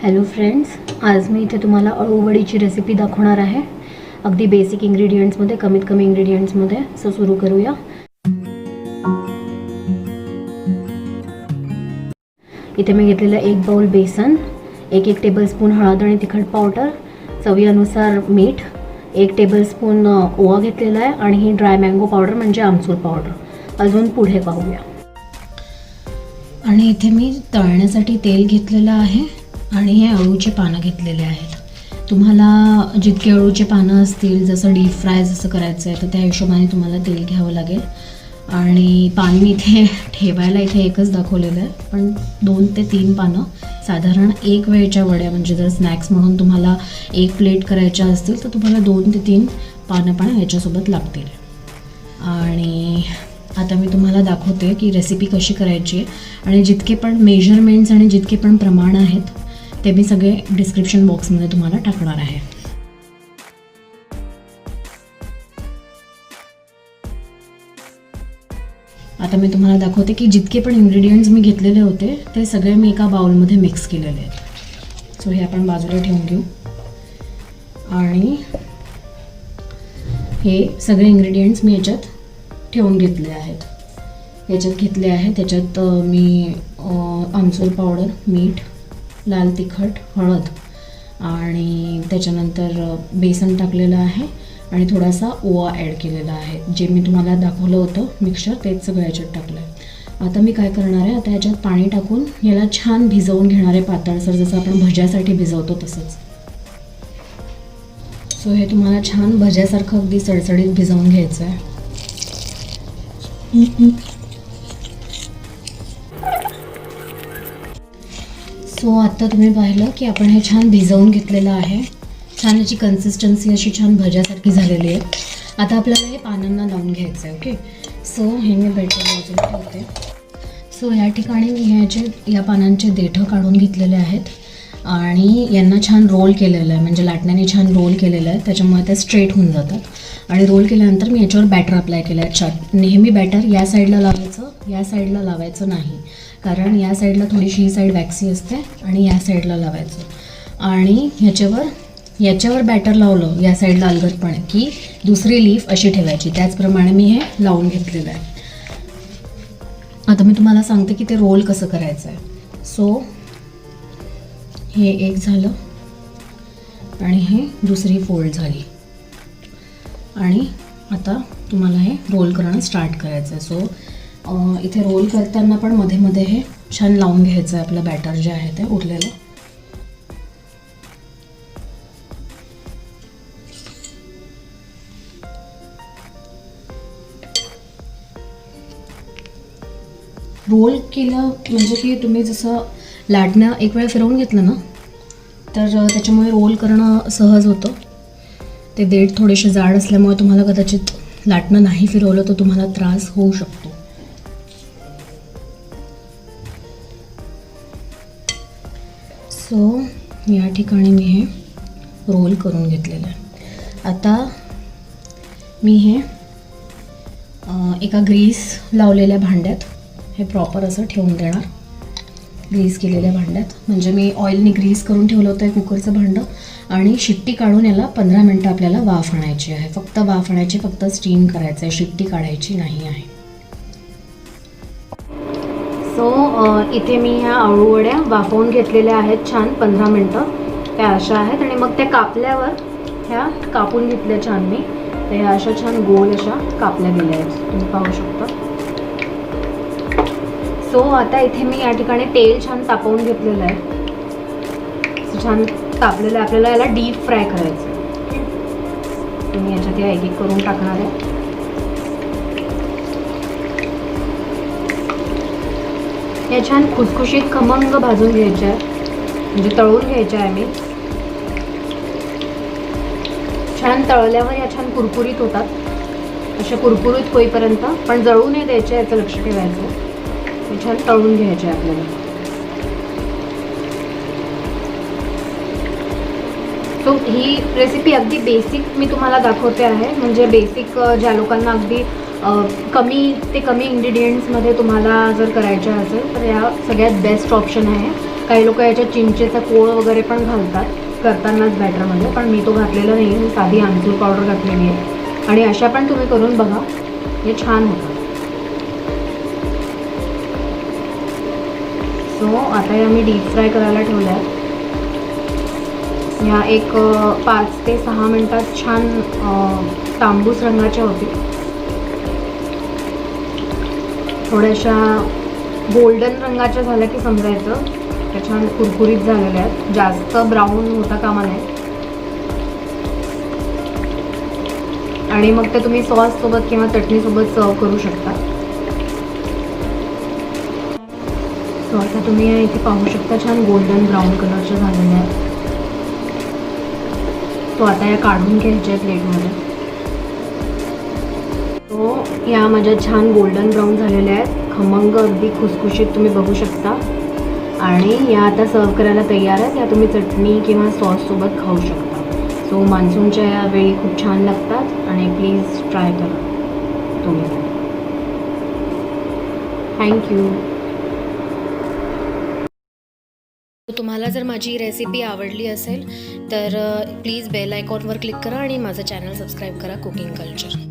Hello friends, आज मी इथे तुम्हाला अळूवडीची रेसिपी दाखवणार आहे. अगदी बेसिक इन्ग्रेडियंट्समध्ये, कमीत कमी इन्ग्रेडियंट्समध्ये. सो सुरू करूया. इथे मी घेतलेलं 1 बाउल बेसन, 1 टेबलस्पून हळद आणि तिखट पावडर, चवीनुसार मीठ, 1 टेबलस्पून ओवा घेतलेला आहे आणि ही ड्राय मँगो पावडर म्हणजे आमचूर पावडर. अजून पुढे पाहूया. आणि इथे मी तळण्यासाठी तेल घेतलेलं आहे आणि हे अळूचे पानं घेतलेले आहेत. तुम्हाला जितके अळूचे पानं असतील, जसं डीप फ्राय जसं करायचं आहे तर त्या हिशोबाने तुम्हाला तेल घ्यावं लागेल. आणि पान मी इथे ठेवायला इथे एकच दाखवलेलं आहे, पण 2 ते 3 पानं साधारण एक वेळच्या वड्या, म्हणजे जर स्नॅक्स म्हणून तुम्हाला 1 प्लेट करायच्या असतील तर तुम्हाला 2 ते 3 पानं पण याच्यासोबत लागतील. आणि आता मी तुम्हाला दाखवते की रेसिपी कशी करायची आहे. आणि जितके पण मेजरमेंट्स आणि जितके पण प्रमाण आहेत ते मी सगळे डिस्क्रिप्शन बॉक्समध्ये तुम्हाला टाकणार आहे. आता मी तुम्हाला दाखवते की जितके पण इन्ग्रेडियंट्स मी घेतलेले होते ते सगळे मी एका बाउलमध्ये मिक्स केलेले आहेत. सो हे आपण बाजूला ठेवून घेऊ. आणि हे सगळे इन्ग्रेडियंट्स मी याच्यात ठेवून घेतले आहेत. घेतले आहे त्याच्यात मी आमचूर पावडर, मीठ, लाल तिखट, हळद आणि त्याच्यानंतर बेसन टाकलेलं आहे आणि थोडासा ओवा ॲड केलेला आहे. जे मी तुम्हाला दाखवलं होतं मिक्सचर तेच सगळं याच्यात टाकलं आहे. आता मी काय करणार आहे, आता याच्यात पाणी टाकून याला छान भिजवून घेणार आहे, पातळसर, जसं आपण भज्यासाठी भिजवतो तसंच. सो हे तुम्हाला छान भज्यासारखं अगदी सडसडीत भिजवून घ्यायचं आहे. सो आता तुम्ही पाहिलं की आपण हे छान भिजवून घेतलेलं आहे. छान याची कन्सिस्टन्सी अशी छान भज्यासारखी झालेली आहे. आता आपल्याला हे पानांना लावून घ्यायचं आहे. ओके, सो हे मी बेटर बाजूला ठेवते. सो या ठिकाणी मी या पानांचे देठं काढून घेतलेले आहेत आणि यांना छान रोल केलेलं आहे, म्हणजे लाटण्याने छान रोल केलेलं आहे, त्याच्यामुळे ते स्ट्रेट होऊन जातात. आणि रोल केल्यानंतर मी याच्यावर बॅटर अप्लाय केलं आहे. नेहमी बॅटर या साईडला लावायचं, या साईडला लावायचं नाही, कारण या साईडला थोडीशी ही साईड वॅक्सी असते आणि या साईडला लावायचं. आणि याच्यावर बॅटर लावलं या साईडला अलगदपणे की दुसरी लीफ अशी ठेवायची. त्याचप्रमाणे मी हे लावून घेतलेलं आहे. आता मी तुम्हाला सांगते की ते रोल कसं करायचं आहे. सो हे एक झालं आणि हे दुसरी फोल्ड झाली आणि आता तुम्हाला हे रोल करणं स्टार्ट करायचं आहे. सो इथे रोल करताना पण मध्ये मध्ये हे छान लावून घ्यायचं आहे आपलं बॅटर जे आहे ते उरलेलं. रोल केलं म्हणजे की तुम्ही जसं लाटणं एक वेळ फिरवून घेतलं ना तर त्याच्यामुळे रोल करणं सहज होतं. ते देठ थोडेसे जाड असल्यामुळे तुम्हाला कदाचित लाटणं नाही फिरवलं तर तुम्हाला त्रास होऊ शकतो. सो या ठिकाणी मी हे रोल करून घेतलेलं आहे. आता मी हे एका ग्रीस लावलेल्या भांड्यात हे प्रॉपर असं ठेवून देणार, ग्रीस केलेल्या भांड्यात. म्हणजे मी ऑइलनी ग्रीस करून ठेवलं होतं कुकरचं भांडं. आणि शिट्टी काढून याला 15 मिनटं आपल्याला वाफ आणायची आहे. फक्त वाफ आणायची, फक्त स्टीम करायचं आहे, शिट्टी काढायची नाही आहे. सो इथे मी ह्या अळूवड्या वाफवून घेतलेल्या आहेत छान 15 मिनटं. त्या अशा आहेत आणि मग त्या कापल्यावर ह्या कापून घेतल्या छान मी. तर ह्या अशा छान गोल अशा कापल्या गेल्या आहेत, तुम्ही पाहू शकता. सो आता इथे मी या ठिकाणी तेल छान तापवून घेतलेलं आहे. छान तापलेलं आहे. आपल्याला याला डीप फ्राय करायचं आहे. तुम्ही याच्यात या एक करून टाकणार आहे. या छान खुसखुशीत खमंग भाजून घ्यायच्या आहे, म्हणजे तळून घ्यायच्या आहे मी. छान तळल्यावर या छान कुरकुरीत होतात, अशा कुरकुरीत होईपर्यंत. पण जळू नाही द्यायचे, याचं लक्ष ठेवायचं. छान तळून घ्यायचे आपल्याला. सो ही रेसिपी अगदी बेसिक मी तुम्हाला दाखवते आहे. म्हणजे बेसिक ज्या लोकांना अगदी कमी इन्ग्रेडियंट्समध्ये तुम्हाला जर करायचं असेल तर या सगळ्यात बेस्ट ऑप्शन आहे. काही लोक याच्यात चिंचेचा कोळ वगैरे पण घालतात करतानाच बॅटरमध्ये, पण मी तो घातलेला नाही आहे. मी साधी आमचूर पावडर घातलेली आहे. आणि अशा पण तुम्ही करून बघा, हे छान होतं. सो आता या मी डीप फ्राय करायला ठेवल्या आहेत. ह्या एक 5 ते 6 मिनटात छान तांबूस रंगाच्या होतील. थोड्याशा गोल्डन रंगाच्या झाल्या की समजायचं त्या छान कुरकुरीत झालेल्या आहेत. जास्त ब्राऊन होता कामा नये. आणि मग ते तुम्ही सॉससोबत किंवा चटणीसोबत सर्व करू शकता. सो आता तुम्ही इथे पाहू शकता छान गोल्डन ब्राऊन कलरच्या झालेल्या आहेत. तो आता या काढून घ्यायच्या प्लेटमध्ये. तो या माझ्या छान गोल्डन ब्राऊन झालेल्या आहेत, खमंग अगदी खुसखुशीत तुम्ही बघू शकता. आणि या आता सर्व करायला तयार आहेत. या तुम्ही चटणी किंवा सॉससोबत खाऊ शकता. सो मान्सूनच्या या वेळी खूप छान लागतात आणि प्लीज ट्राय करा तुम्ही. थँक्यू. तुम्हाला जर माझी रेसिपी आवडली असेल तर प्लीज बेल आयकॉनवर क्लिक करा आणि माझं चॅनल सबस्क्राईब करा कुकिंग कल्चर.